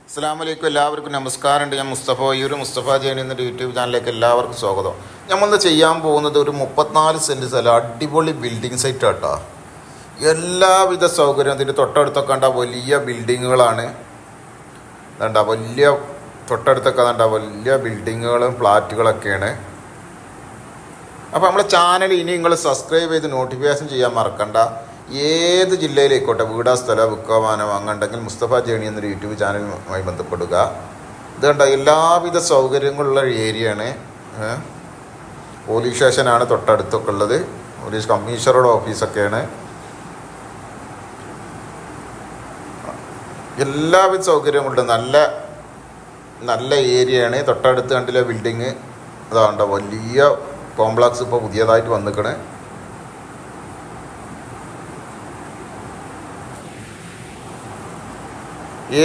അസ്സലാമു അലൈക്കും. എല്ലാവർക്കും നമസ്കാരമുണ്ട്. ഞാൻ മുസ്തഫ മുസ്തഫ ജേണി എന്നൊരു യൂട്യൂബ് ചാനലിലേക്ക് എല്ലാവർക്കും സ്വാഗതം. നമ്മൾ ചെയ്യാൻ പോകുന്നത് ഒരു 34 സെൻറ്റ് സ്ഥലം അടിപൊളി ബിൽഡിംഗ് സൈറ്റ് കേട്ടോ. എല്ലാവിധ സൗകര്യം അതിൻ്റെ തൊട്ടടുത്തൊക്കെ കണ്ട വലിയ ബിൽഡിങ്ങുകളാണ്. വേണ്ട വലിയ തൊട്ടടുത്തൊക്കെ വേണ്ട വലിയ ബിൽഡിങ്ങുകളും ഫ്ലാറ്റുകളൊക്കെയാണ്. അപ്പോൾ നമ്മളെ ചാനൽ ഇനി നിങ്ങൾ സബ്സ്ക്രൈബ് ചെയ്ത് നോട്ടിഫിക്കേഷൻ ചെയ്യാൻ മറക്കണ്ട. ഏത് ജില്ലയിലേക്കോട്ടെ വീടാ സ്ഥലം വിൽക്കുവാനോ വാങ്ങണ്ടെങ്കിൽ മുസ്തഫ ജേണി എന്നൊരു യൂട്യൂബ് ചാനലുമായി ബന്ധപ്പെടുക. ഇത് കണ്ട എല്ലാവിധ സൗകര്യങ്ങളുള്ള ഏരിയയാണ്. പോലീസ് സ്റ്റേഷനാണ് തൊട്ടടുത്തൊക്കെ ഉള്ളത്. പോലീസ് കമ്മീഷണറുടെ ഓഫീസൊക്കെയാണ്. എല്ലാവിധ സൗകര്യങ്ങളുണ്ട്. നല്ല നല്ല ഏരിയയാണ്. തൊട്ടടുത്ത് കണ്ടില്ല ബിൽഡിങ് അതാണ്ട വലിയ കോംപ്ലക്സ് ഇപ്പോൾ പുതിയതായിട്ട് വന്നിക്കണ്.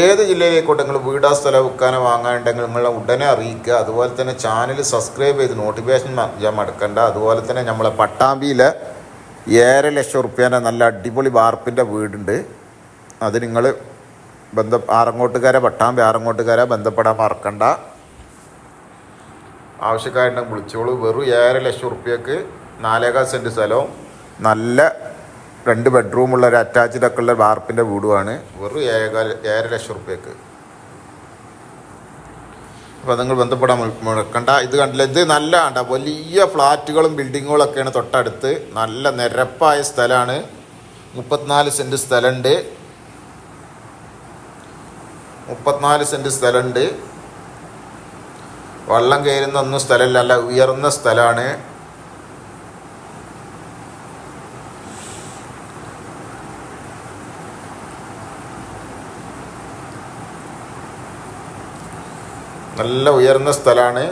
ഏത് ജില്ലയിലേക്കോട്ടെ നിങ്ങൾ വീടാ സ്ഥലം വിൽക്കാനോ വാങ്ങാനുണ്ടെങ്കിൽ നിങ്ങൾ ഉടനെ അറിയിക്കുക. അതുപോലെ തന്നെ ചാനൽ സബ്സ്ക്രൈബ് ചെയ്ത് നോട്ടിഫിക്കേഷൻ ചെയ്യാൻ മറക്കണ്ട. അതുപോലെ തന്നെ നമ്മളെ പട്ടാമ്പിയിലെ 7 ലക്ഷം റുപ്യേൻ്റെ നല്ല അടിപൊളി വാർപ്പിൻ്റെ വീടുണ്ട്. അത് നിങ്ങൾ പട്ടാമ്പി ആറങ്ങോട്ടുകാരെ ബന്ധപ്പെടാൻ മറക്കണ്ട. ആവശ്യക്കാരുണ്ടെങ്കിൽ വിളിച്ചോളൂ. വെറും 7 ലക്ഷം റുപ്യക്ക് 4.25 സെൻറ്റ് സ്ഥലവും നല്ല 2 ബെഡ്റൂമുള്ള ഒരു അറ്റാച്ച്ഡൊക്കെ ഉള്ള വാർപ്പിൻ്റെ വീടുമാണ്. വെറും 7 ലക്ഷം റുപ്യക്ക്. അപ്പോൾ നിങ്ങൾ ബന്ധപ്പെടാൻ മുഴക്കണ്ട. ഇത് കണ്ടില്ല, ഇത് നല്ല കണ്ട വലിയ ഫ്ലാറ്റുകളും ബിൽഡിങ്ങുകളൊക്കെയാണ് തൊട്ടടുത്ത്. നല്ല നിരപ്പായ സ്ഥലമാണ്. 34 സെൻറ്റ് സ്ഥലമുണ്ട്. 34 സെൻറ്റ് സ്ഥലമുണ്ട്. വെള്ളം കയറുന്ന ഒന്നും സ്ഥലമില്ല. നല്ല ഉയർന്ന സ്ഥലമാണ്. നല്ല ഉയർന്ന സ്ഥലമാണ്.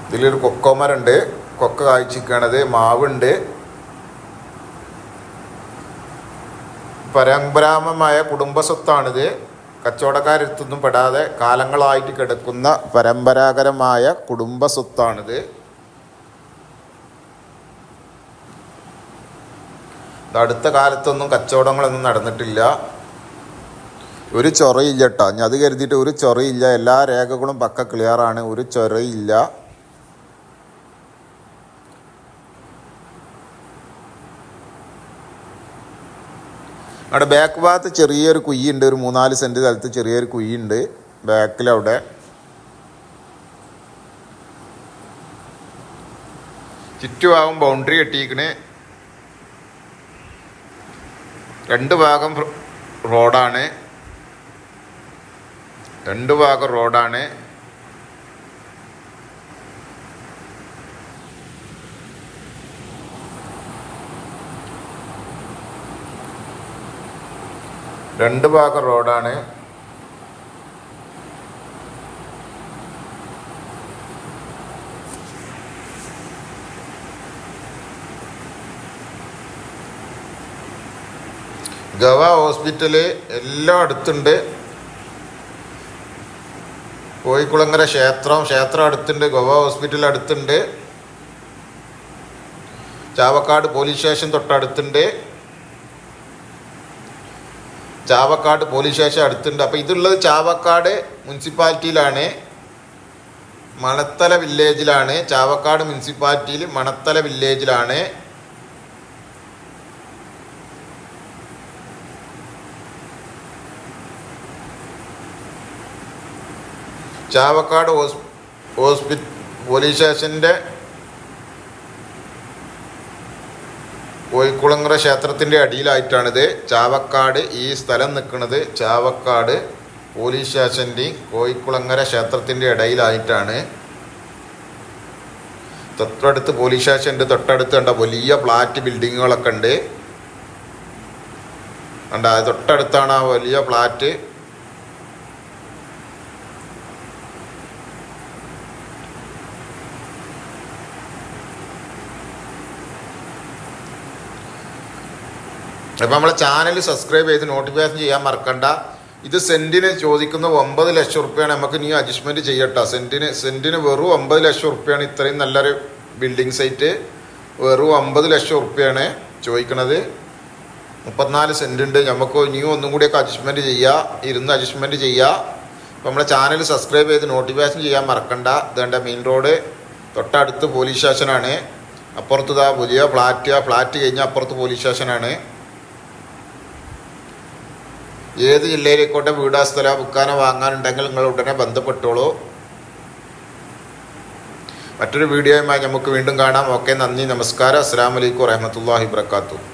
ഇതിലൊരു കൊക്കോമരമുണ്ട്. കൊക്ക കായ്ച്ചിരിക്കണത്. മാവുണ്ട്. പരമ്പരാഗതമായ കുടുംബസ്വത്താണിത്. കച്ചവടക്കാരെടുത്തൊന്നും പെടാതെ കാലങ്ങളായിട്ട് കിടക്കുന്ന പരമ്പരാഗതമായ കുടുംബസ്വത്താണിത്. അടുത്ത കാലത്തൊന്നും കച്ചവടങ്ങളൊന്നും നടന്നിട്ടില്ല. ഒരു ചൊറയില്ല കേട്ടോ. ഞാൻ അത് കരുതിയിട്ട് ഒരു ചൊറയില്ല. എല്ലാ രേഖകളും പക്ക ക്ലിയറാണ്. ഒരു ചൊറയില്ല. അവിടെ ബാക്ക് ഭാഗത്ത് ചെറിയൊരു കുയ്യുണ്ട്. ഒരു 3-4 സെൻറ്റ് സ്ഥലത്ത് ചെറിയൊരു കുയ്യുണ്ട് ബാക്കിലവിടെ. ചുറ്റുഭാഗം ബൗണ്ടറി കെട്ടിയിരിക്കണേ. 2 ഭാഗം റോഡാണ്. 2 ഭാഗം റോഡാണ്. രണ്ട് ഭാഗം റോഡാണ്. ഗവ ഹോസ്പിറ്റല് എല്ലാം അടുത്തുണ്ട്. കോയിക്കുളങ്ങര ക്ഷേത്രം അടുത്തുണ്ട്. ഗവ ഹോസ്പിറ്റൽ അടുത്തുണ്ട്. ചാവക്കാട് പോലീസ് സ്റ്റേഷൻ തൊട്ടടുത്തുണ്ട്. ചാവക്കാട് പോലീസ് സ്റ്റേഷൻ അടുത്തുണ്ട്. അപ്പോൾ ഇതുള്ളത് ചാവക്കാട് മുനിസിപ്പാലിറ്റിയിലാണ്. മണത്തല വില്ലേജിലാണ്. ചാവക്കാട് മുനിസിപ്പാലിറ്റിയിൽ മണത്തല വില്ലേജിലാണ്. ചാവക്കാട് പോലീസ് സ്റ്റേഷൻ്റെ കോയിക്കുളങ്ങര ക്ഷേത്രത്തിൻ്റെ അടിയിലായിട്ടാണിത്. ചാവക്കാട് ഈ സ്ഥലം നിൽക്കുന്നത് ചാവക്കാട് പോലീസ് സ്റ്റേഷൻ്റെയും കോയിക്കുളങ്ങര ക്ഷേത്രത്തിൻ്റെ ഇടയിലായിട്ടാണ്. തൊട്ടടുത്ത് പോലീസ് സ്റ്റേഷൻ്റെ തൊട്ടടുത്ത് കണ്ട വലിയ ഫ്ലാറ്റ് ബിൽഡിങ്ങുകളൊക്കെ ഉണ്ട്. കണ്ട തൊട്ടടുത്താണ് ആ വലിയ ഫ്ലാറ്റ്. അപ്പോൾ നമ്മളെ ചാനൽ സബ്സ്ക്രൈബ് ചെയ്ത് നോട്ടിഫിക്കേഷൻ ചെയ്യാൻ മറക്കണ്ട. ഇത് സെൻറ്റിന് ചോദിക്കുന്ന 9 ലക്ഷം റുപ്യാണ്. നമുക്ക് ഇനി അഡ്ജസ്റ്റ്മെൻറ്റ് ചെയ്യട്ടോ. സെൻറ്റിന് വെറും 9 ലക്ഷം റുപ്യാണ്. ഇത്രയും നല്ലൊരു ബിൽഡിംഗ് സൈറ്റ് വെറും 9 ലക്ഷം റുപ്യാണ് ചോദിക്കണത്. 34 സെൻറ്റ് ഉണ്ട്. നമുക്ക് ഇനിയും ഒന്നും കൂടിയൊക്കെ അഡ്ജസ്റ്റ്മെൻറ്റ് ചെയ്യുക, ഇരുന്ന് അഡ്ജസ്റ്റ്മെൻറ്റ് ചെയ്യുക. അപ്പോൾ നമ്മളെ ചാനൽ സബ്സ്ക്രൈബ് ചെയ്ത് നോട്ടിഫിക്കേഷൻ ചെയ്യാൻ മറക്കണ്ട. ഇതേണ്ട മെയിൻ റോഡ് തൊട്ടടുത്ത് പോലീസ് സ്റ്റേഷനാണ്. അപ്പുറത്ത് ഇതാ പുതിയ ഫ്ലാറ്റ് കഴിഞ്ഞാൽ അപ്പുറത്ത് പോലീസ് സ്റ്റേഷനാണ്. ഏത് ജില്ലയിലേക്കോട്ടെ വീടാ സ്ഥലം വിൽക്കാനോ വാങ്ങാനുണ്ടെങ്കിൽ നിങ്ങൾ ഉടനെ ബന്ധപ്പെട്ടോളൂ. മറ്റൊരു വീഡിയോയുമായി നമുക്ക് വീണ്ടും കാണാം. ഓക്കെ, നന്ദി, നമസ്കാരം. അസ്സലാമു അലൈക്കും വറഹ്മത്തുള്ളാഹി വബറകാതുഹു.